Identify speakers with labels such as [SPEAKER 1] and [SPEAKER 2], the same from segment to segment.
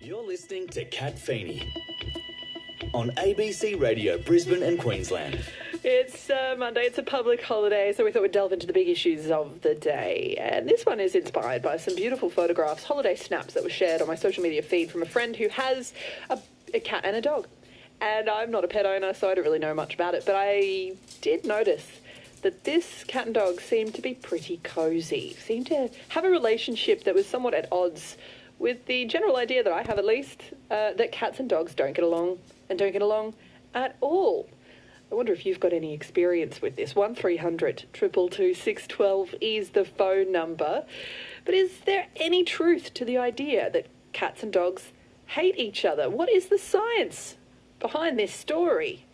[SPEAKER 1] You're listening to Cat Feeney on ABC Radio Brisbane and Queensland.
[SPEAKER 2] It's Monday, it's a public holiday, so we thought we'd delve into the big issues of the day. And this one is inspired by some beautiful photographs, holiday snaps that were shared on my social media feed from a friend who has a cat and a dog. And I'm not a pet owner, so I don't really know much about it, but I did notice that this cat and dog seemed to be pretty cosy, seemed to have a relationship that was somewhat at odds with the general idea that I have, at least, that cats and dogs don't get along at all. I wonder if you've got any experience with this. 1300 222 612 is the phone number. But is there any truth to the idea that cats and dogs hate each other? What is the science behind this story?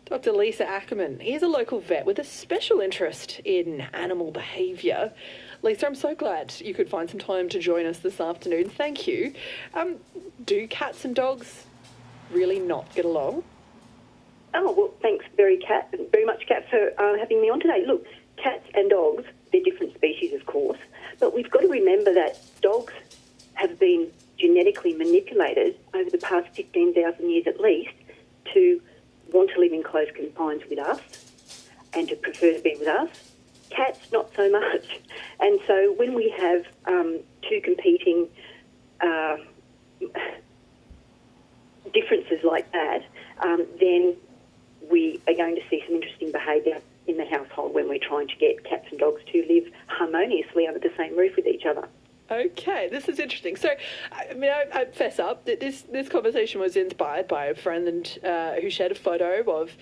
[SPEAKER 2] Dr. Lisa Ackerman is a local vet with a special interest in animal behaviour. Lisa, I'm so glad you could find some time to join us this afternoon. Thank you. Do cats and dogs really not get along?
[SPEAKER 3] Oh, well, thanks very much, Kat, for having me on today. Look, cats and dogs, they're different species, of course, but we've got to remember that dogs have been genetically manipulated over the past 15,000 years at least to want to live in close confines with us and to prefer to be with us. Cats, not so much. And so when we have two competing differences like that, then we are going to see some interesting behaviour in the household when we're trying to get cats and dogs to live harmoniously under the same roof with each other.
[SPEAKER 2] Okay, this is interesting. So, I fess up that this conversation was inspired by a friend who shared a photo of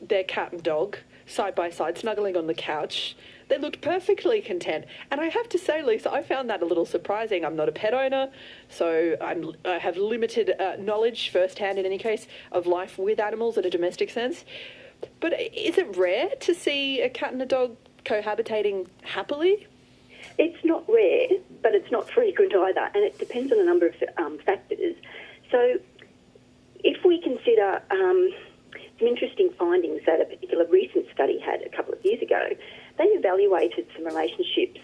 [SPEAKER 2] their cat and dog side by side, snuggling on the couch. They looked perfectly content. And I have to say, Lisa, I found that a little surprising. I'm not a pet owner, so I have limited knowledge firsthand, in any case, of life with animals in a domestic sense. But is it rare to see a cat and a dog cohabitating happily?
[SPEAKER 3] It's not rare, but it's not frequent either, and it depends on a number of factors. So if we consider some interesting findings that a particular recent study had a couple of years ago, they evaluated some relationships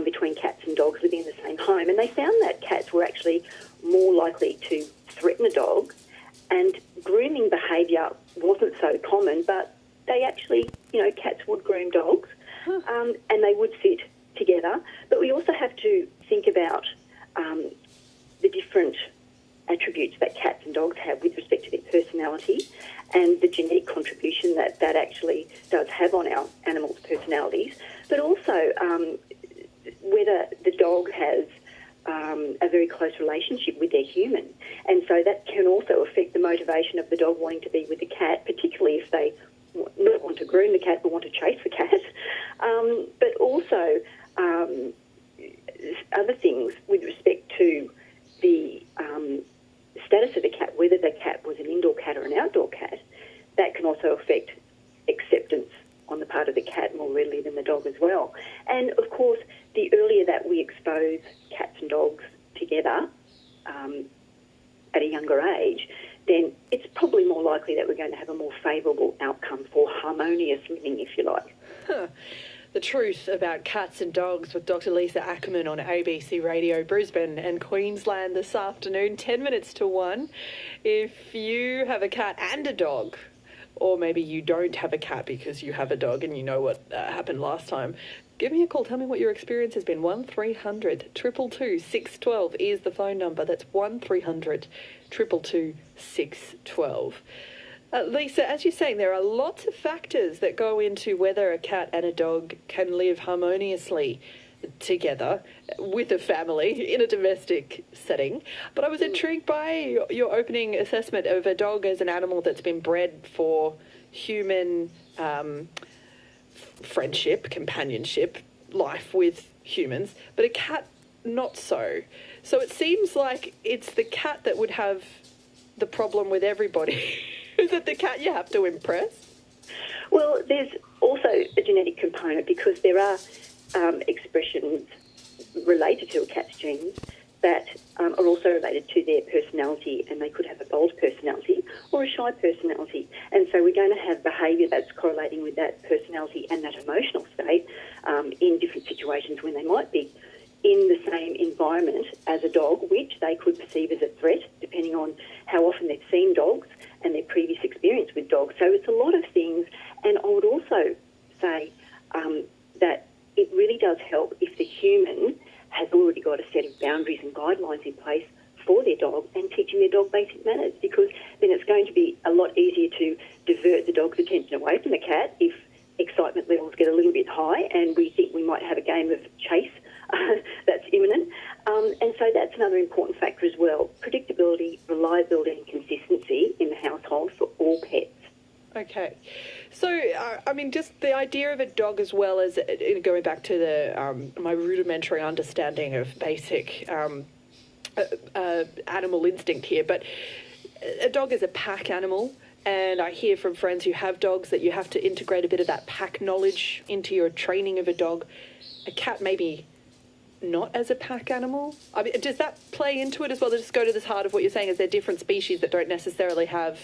[SPEAKER 3] between cats and dogs living in the same home, and they found that cats were actually more likely to threaten a dog, and grooming behaviour wasn't so common, but they actually, cats would groom dogs, and they would sit together. But we also have to think about the different attributes that cats and dogs have with respect to their personality and the genetic contribution that actually does have on our animals' personalities, but also whether the dog has a very close relationship with their human. And so that can also affect the motivation of the dog wanting to be with the cat, particularly if they not want to groom the cat but want to chase the cat. But also other things with respect to the status of the cat, whether the cat was an indoor cat or an outdoor cat, that can also affect acceptance on the part of the cat more readily than the dog as well. And, of course, the earlier that we expose cats and dogs together at a younger age, then it's probably more likely that we're going to have a more favourable outcome for harmonious living, if you like.
[SPEAKER 2] The truth about cats and dogs with Dr. Lisa Ackerman on ABC Radio Brisbane and Queensland this afternoon, 10 minutes to 1. If you have a cat and a dog, or maybe you don't have a cat because you have a dog and you know what happened last time, give me a call. Tell me what your experience has been. 1300 222 612 is the phone number. That's 1300 222 612. Lisa, as you're saying, there are lots of factors that go into whether a cat and a dog can live harmoniously together with a family in a domestic setting. But I was intrigued by your opening assessment of a dog as an animal that's been bred for human friendship, companionship, life with humans, but a cat not so. So it seems like it's the cat that would have the problem with everybody. Is it the cat you have to impress?
[SPEAKER 3] Well, there's also a genetic component because there are expressions related to a cat's genes that are also related to their personality, and they could have a bold personality or a shy personality. And so we're going to have behaviour that's correlating with that personality and that emotional state in different situations when they might be in the same environment as a dog, which they could perceive as a threat, depending on how often they've seen dogs and their previous experience with dogs. So it's a lot of things. And I would also say that it really does help if the human has already got a set of boundaries and guidelines in place for their dog and teaching their dog basic manners, because then it's going to be a lot easier to divert the dog's attention away from the cat if excitement levels get a little bit high and we think we might have a game of chase that's imminent. And so that's another important factor as well. Predictability, reliability and consistency in the household for all pets.
[SPEAKER 2] Okay. So, I mean, just the idea of a dog as well as going back to the my rudimentary understanding of basic animal instinct here, but a dog is a pack animal. And I hear from friends who have dogs that you have to integrate a bit of that pack knowledge into your training of a dog. A cat maybe not as a pack animal? I mean, does that play into it as well? To just go to this heart of what you're saying, is there different species that don't necessarily have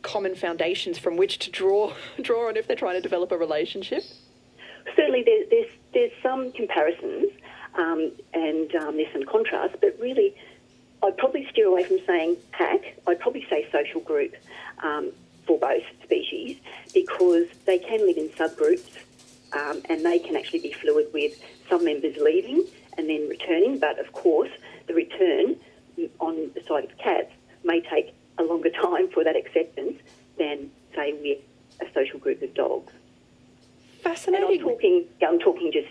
[SPEAKER 2] common foundations from which to draw on if they're trying to develop a relationship?
[SPEAKER 3] Certainly there's some comparisons and there's some contrast, but really I'd probably steer away from saying pack. I'd probably say social group for both species, because they can live in subgroups and they can actually be fluid with some members leaving and then returning. But of course, the return on the side of cats may take a longer time for that acceptance than, say, with a social group of dogs.
[SPEAKER 2] Fascinating.
[SPEAKER 3] And I'm talking just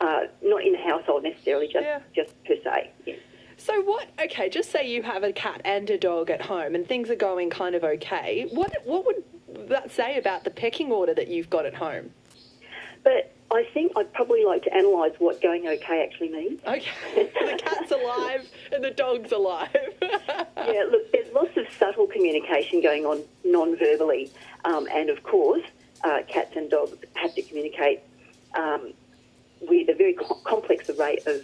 [SPEAKER 3] not in the household necessarily, just per se. Yes.
[SPEAKER 2] So what, okay, just say you have a cat and a dog at home and things are going kind of okay. What would that say about the pecking order that you've got at home?
[SPEAKER 3] But I think I'd probably like to analyse what going okay actually means.
[SPEAKER 2] Okay, the cat's alive and the dog's alive.
[SPEAKER 3] Yeah, look, there's lots of subtle communication going on non-verbally. And of course, cats and dogs have to communicate with a very complex array of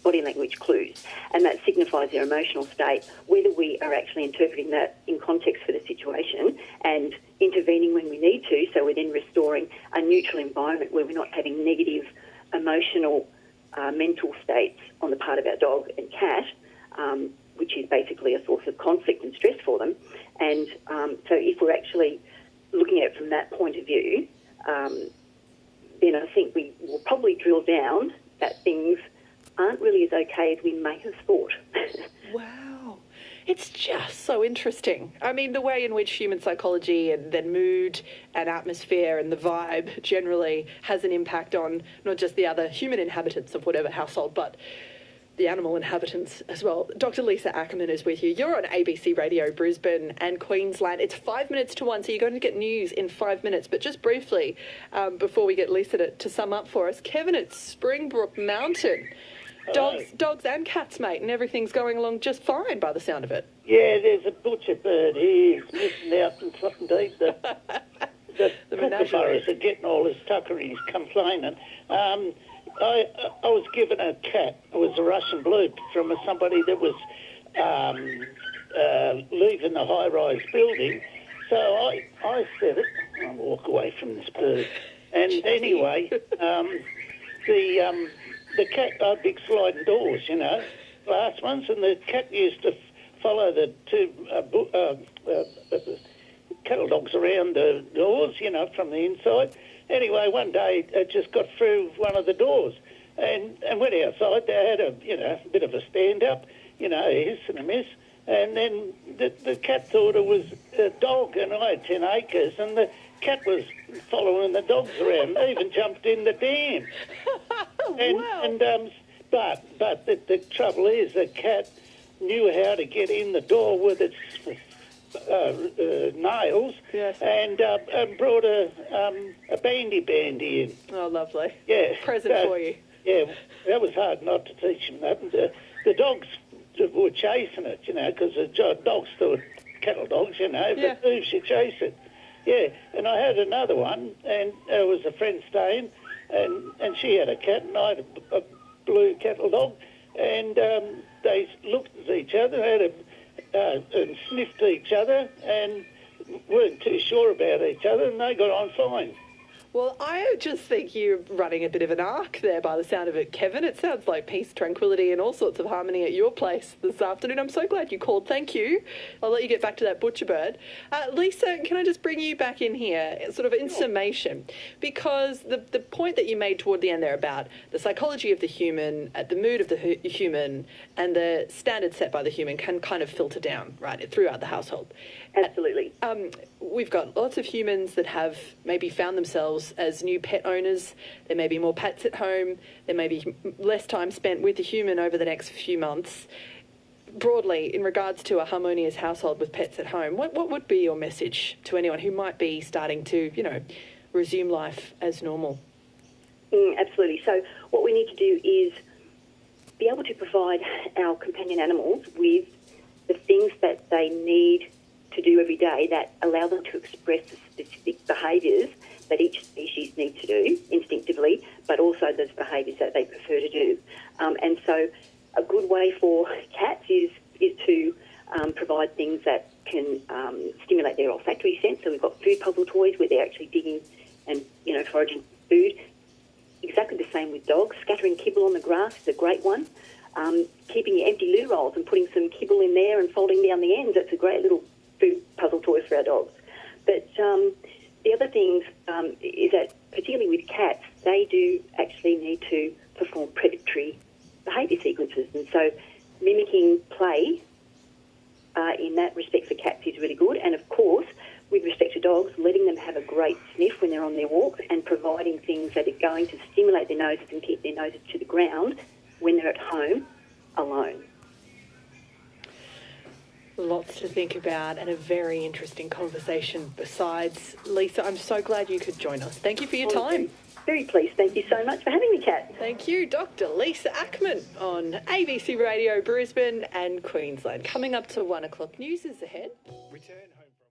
[SPEAKER 3] body language clues, and that signifies their emotional state, whether we are actually interpreting that in context for the situation and intervening when we need to, so we're then restoring a neutral environment where we're not having negative emotional mental states on the part of our dog and cat, which is basically a source of conflict and stress for them. And so if we're actually looking at it from that point of view, then I think we will probably drill down that things aren't really as okay as we may have thought.
[SPEAKER 2] Wow. It's just so interesting. I mean, the way in which human psychology and then mood and atmosphere and the vibe generally has an impact on not just the other human inhabitants of whatever household, but the animal inhabitants as well. Dr. Lisa Ackerman is with you. You're on ABC Radio Brisbane and Queensland. It's 5 minutes to 1, so you're going to get news in 5 minutes. But just briefly, before we get Lisa to sum up for us, Kevin at Springbrook Mountain. Dogs and cats, mate, and everything's going along just fine by the sound of it.
[SPEAKER 4] Yeah, there's a butcher bird here missing out in something deep. The kookaburras are getting all his tucker. He's complaining. I was given a cat. It was a Russian blue from somebody that was leaving the high-rise building. So I said it. I'll walk away from this bird. And anyway, the cat had big sliding doors, glass ones, and the cat used to follow the two cattle dogs around the doors, from the inside. Anyway, one day it just got through one of the doors and went outside. They had a bit of a stand-up, a hiss and a miss. And then the cat thought it was a dog, and I had 10 acres, and the cat was following the dogs around. They even jumped in the dam. But the trouble is the cat knew how to get in the door with its nails,
[SPEAKER 2] yes.
[SPEAKER 4] and brought a bandy in.
[SPEAKER 2] Oh, lovely.
[SPEAKER 4] Yeah.
[SPEAKER 2] Present for you.
[SPEAKER 4] Yeah, that was hard not to teach them that. And the dogs were chasing it, because the dogs thought cattle dogs, if it moves, you chase it. Yeah, and I had another one, and there was a friend staying, and she had a cat, and I had a blue cattle dog, and they looked at each other, and sniffed each other, and weren't too sure about each other, and they got on fine.
[SPEAKER 2] Well, I just think you're running a bit of an arc there by the sound of it, Kevin. It sounds like peace, tranquility and all sorts of harmony at your place this afternoon. I'm so glad you called. Thank you. I'll let you get back to that butcher bird. Lisa, can I just bring you back in here, sort of in summation? Because the point that you made toward the end there about the psychology of the human, the mood of the human, and the standards set by the human can kind of filter down, right, throughout the household.
[SPEAKER 3] Absolutely.
[SPEAKER 2] We've got lots of humans that have maybe found themselves as new pet owners. There may be more pets at home. There may be less time spent with the human over the next few months. Broadly, in regards to a harmonious household with pets at home, what would be your message to anyone who might be starting to, resume life as normal?
[SPEAKER 3] Absolutely. So what we need to do is be able to provide our companion animals with the things that they need to do every day that allow them to express the specific behaviours that each species needs to do instinctively, but also those behaviours that they prefer to do. And so a good way for cats is to provide things that can stimulate their olfactory sense. So we've got food puzzle toys where they're actually digging and, foraging food. Exactly the same with dogs. Scattering kibble on the grass is a great one. Keeping your empty loo rolls and putting some kibble in there and folding down the ends, that's a great little food puzzle toy for our dogs. But the other things is that, particularly with cats, they do actually need to perform predatory behaviour sequences. And so mimicking play in that respect for cats is really good. And, of course, with respect to dogs, letting them have a great sniff when they're on their walks and providing things that are going to stimulate their noses and keep their noses to the ground when they're at home alone.
[SPEAKER 2] Lots to think about and a very interesting conversation besides. Lisa, I'm so glad you could join us. Thank you for your time.
[SPEAKER 3] Very pleased. Thank you so much for having me, Kat.
[SPEAKER 2] Thank you, Dr. Lisa Ackman on ABC Radio Brisbane and Queensland. Coming up to 1 o'clock, news is ahead.
[SPEAKER 1] Return home from